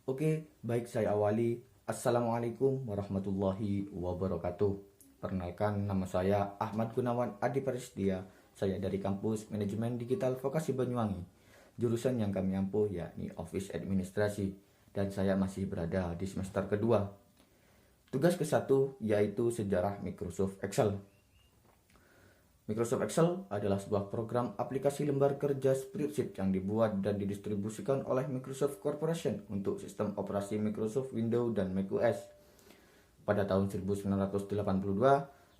Oke, baik saya awali. Assalamualaikum warahmatullahi wabarakatuh. Perkenalkan, nama saya Ahmad Gunawan Adi Prasetya. Saya dari kampus Manajemen Digital Vokasi Banyuwangi. Jurusan yang kami ampuh yakni Office Administrasi. Dan saya masih berada di semester kedua. Tugas ke-1 yaitu sejarah Microsoft Excel. Microsoft Excel adalah sebuah program aplikasi lembar kerja spreadsheet yang dibuat dan didistribusikan oleh Microsoft Corporation untuk sistem operasi Microsoft Windows dan macOS. Pada tahun 1982,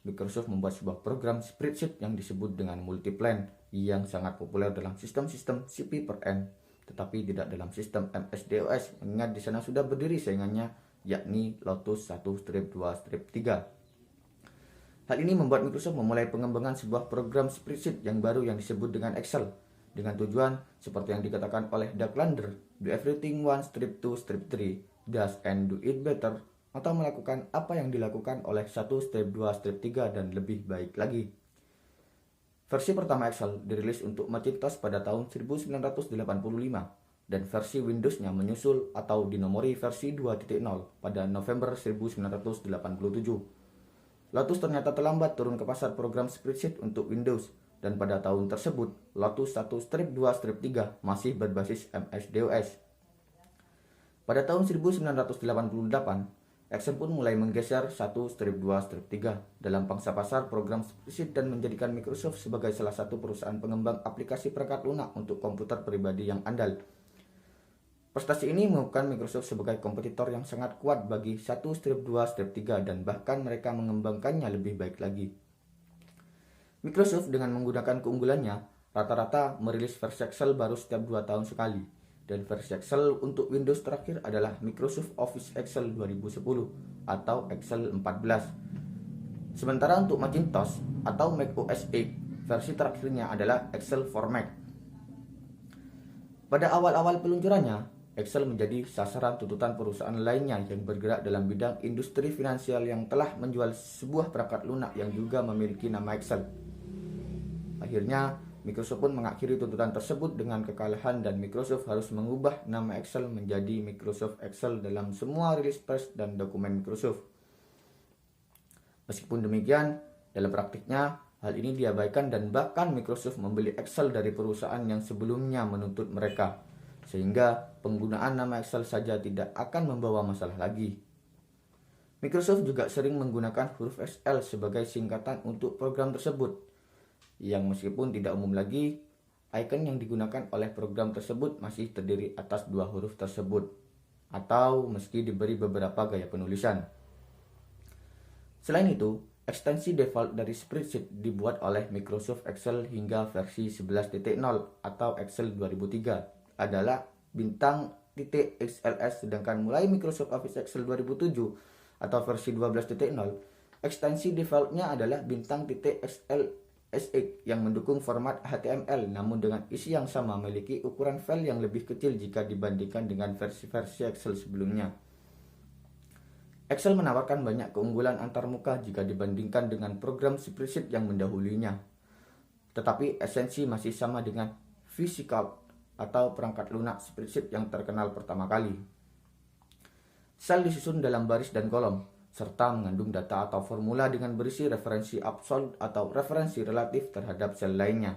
Microsoft membuat sebuah program spreadsheet yang disebut dengan Multiplan yang sangat populer dalam sistem-sistem CP/N, tetapi tidak dalam sistem MS-DOS, mengingat di sana sudah berdiri saingannya yakni Lotus 1-2-3. Hal ini membuat Microsoft memulai pengembangan sebuah program spreadsheet yang baru yang disebut dengan Excel, dengan tujuan seperti yang dikatakan oleh Doug Lander, do everything 1-2-3, does and do it better, atau melakukan apa yang dilakukan oleh 1-2-3 dan lebih baik lagi. Versi pertama Excel dirilis untuk Macintosh pada tahun 1985 dan versi Windows-nya menyusul atau dinomori versi 2.0 pada November 1987. Lotus ternyata terlambat turun ke pasar program spreadsheet untuk Windows, dan pada tahun tersebut Lotus 1-2-3 masih berbasis MS-DOS. Pada tahun 1988, Excel pun mulai menggeser 1-2-3 dalam pangsa pasar program spreadsheet dan menjadikan Microsoft sebagai salah satu perusahaan pengembang aplikasi perangkat lunak untuk komputer pribadi yang andal. Prestasi ini menunjukkan Microsoft sebagai kompetitor yang sangat kuat bagi 1-2-3 dan bahkan mereka mengembangkannya lebih baik lagi. Microsoft dengan menggunakan keunggulannya rata-rata merilis versi Excel baru setiap 2 tahun sekali, dan versi Excel untuk Windows terakhir adalah Microsoft Office Excel 2010 atau Excel 14. Sementara untuk Macintosh atau Mac OS X, versi terakhirnya adalah Excel for Mac. Pada awal-awal peluncurannya, Excel menjadi sasaran tuntutan perusahaan lainnya yang bergerak dalam bidang industri finansial yang telah menjual sebuah perangkat lunak yang juga memiliki nama Excel. Akhirnya, Microsoft pun mengakhiri tuntutan tersebut dengan kekalahan dan Microsoft harus mengubah nama Excel menjadi Microsoft Excel dalam semua rilis press dan dokumen Microsoft. Meskipun demikian, dalam praktiknya, hal ini diabaikan dan bahkan Microsoft membeli Excel dari perusahaan yang sebelumnya menuntut mereka, sehingga penggunaan nama Excel saja tidak akan membawa masalah lagi. Microsoft juga sering menggunakan huruf SL sebagai singkatan untuk program tersebut, yang meskipun tidak umum lagi, icon yang digunakan oleh program tersebut masih terdiri atas 2 huruf tersebut, atau meski diberi beberapa gaya penulisan. Selain itu, ekstensi default dari spreadsheet dibuat oleh Microsoft Excel hingga versi 11.0 atau Excel 2003 adalah bintang.xls, sedangkan mulai Microsoft Office Excel 2007 atau versi 12.0, ekstensi defaultnya adalah bintang.xlsx yang mendukung format HTML namun dengan isi yang sama, memiliki ukuran file yang lebih kecil jika dibandingkan dengan versi-versi Excel sebelumnya. Excel menawarkan banyak keunggulan antarmuka jika dibandingkan dengan program spreadsheet yang mendahulunya, tetapi esensi masih sama dengan VisiCalc atau perangkat lunak spreadsheet yang terkenal pertama kali. Sel disusun dalam baris dan kolom, serta mengandung data atau formula dengan berisi referensi absolut atau referensi relatif terhadap sel lainnya.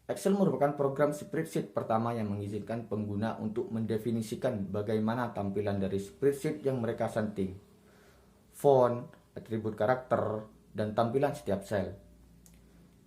Excel merupakan program spreadsheet pertama yang mengizinkan pengguna untuk mendefinisikan bagaimana tampilan dari spreadsheet yang mereka setting, font, atribut karakter, dan tampilan setiap sel.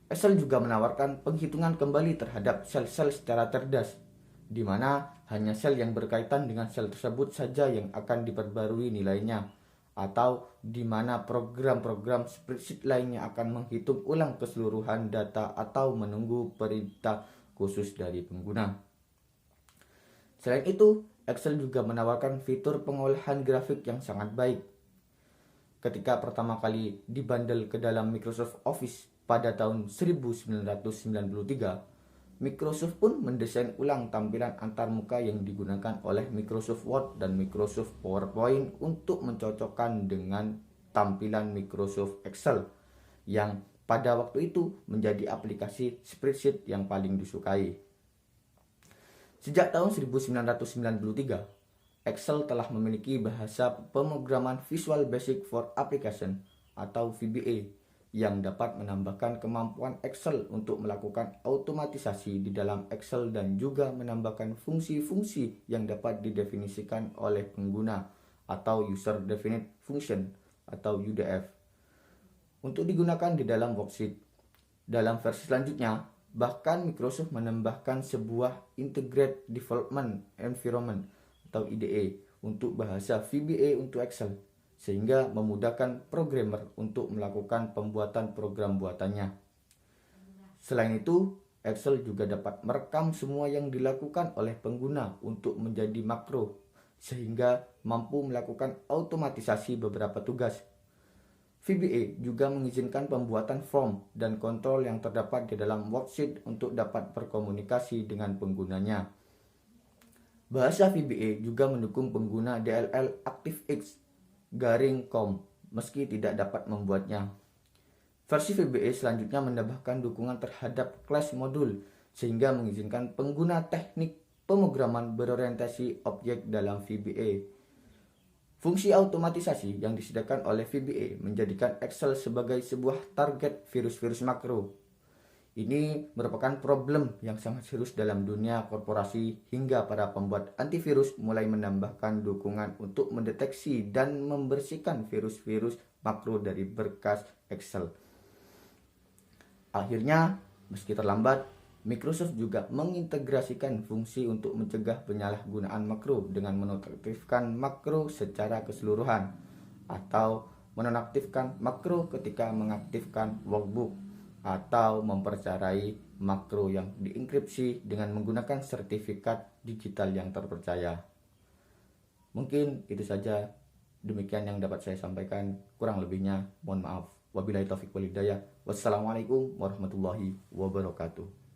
Excel juga menawarkan penghitungan kembali terhadap sel-sel secara cerdas, di mana hanya sel yang berkaitan dengan sel tersebut saja yang akan diperbarui nilainya, atau di mana program-program spreadsheet lainnya akan menghitung ulang keseluruhan data atau menunggu perintah khusus dari pengguna. Selain itu, Excel juga menawarkan fitur pengolahan grafik yang sangat baik. Ketika pertama kali dibundle ke dalam Microsoft Office pada tahun 1993, Microsoft pun mendesain ulang tampilan antarmuka yang digunakan oleh Microsoft Word dan Microsoft PowerPoint untuk mencocokkan dengan tampilan Microsoft Excel yang pada waktu itu menjadi aplikasi spreadsheet yang paling disukai. Sejak tahun 1993, Excel telah memiliki bahasa pemrograman Visual Basic for Application atau VBA yang dapat menambahkan kemampuan Excel untuk melakukan automatisasi di dalam Excel dan juga menambahkan fungsi-fungsi yang dapat didefinisikan oleh pengguna atau User Defined Function atau UDF untuk digunakan di dalam worksheet. Dalam versi selanjutnya, bahkan Microsoft menambahkan sebuah Integrated Development Environment atau IDE untuk bahasa VBA untuk Excel, sehingga memudahkan programmer untuk melakukan pembuatan program buatannya. Selain itu, Excel juga dapat merekam semua yang dilakukan oleh pengguna untuk menjadi makro, sehingga mampu melakukan automatisasi beberapa tugas. VBA juga mengizinkan pembuatan form dan kontrol yang terdapat di dalam worksheet untuk dapat berkomunikasi dengan penggunanya. Bahasa VBA juga mendukung pengguna DLL ActiveX _COM meski tidak dapat membuatnya. Versi VBA selanjutnya menambahkan dukungan terhadap class modul sehingga mengizinkan pengguna teknik pemrograman berorientasi objek dalam VBA. Fungsi automatisasi yang disediakan oleh VBA menjadikan Excel sebagai sebuah target virus-virus makro. Ini merupakan problem yang sangat serius dalam dunia korporasi hingga para pembuat antivirus mulai menambahkan dukungan untuk mendeteksi dan membersihkan virus-virus makro dari berkas Excel. Akhirnya, meski terlambat, Microsoft juga mengintegrasikan fungsi untuk mencegah penyalahgunaan makro dengan menonaktifkan makro secara keseluruhan atau menonaktifkan makro ketika mengaktifkan workbook atau mempercayaai makro yang dienkripsi dengan menggunakan sertifikat digital yang terpercaya. Mungkin itu saja, demikian yang dapat saya sampaikan, kurang lebihnya mohon maaf. Wabillahi taufiq wal hidayah. Wassalamualaikum warahmatullahi wabarakatuh.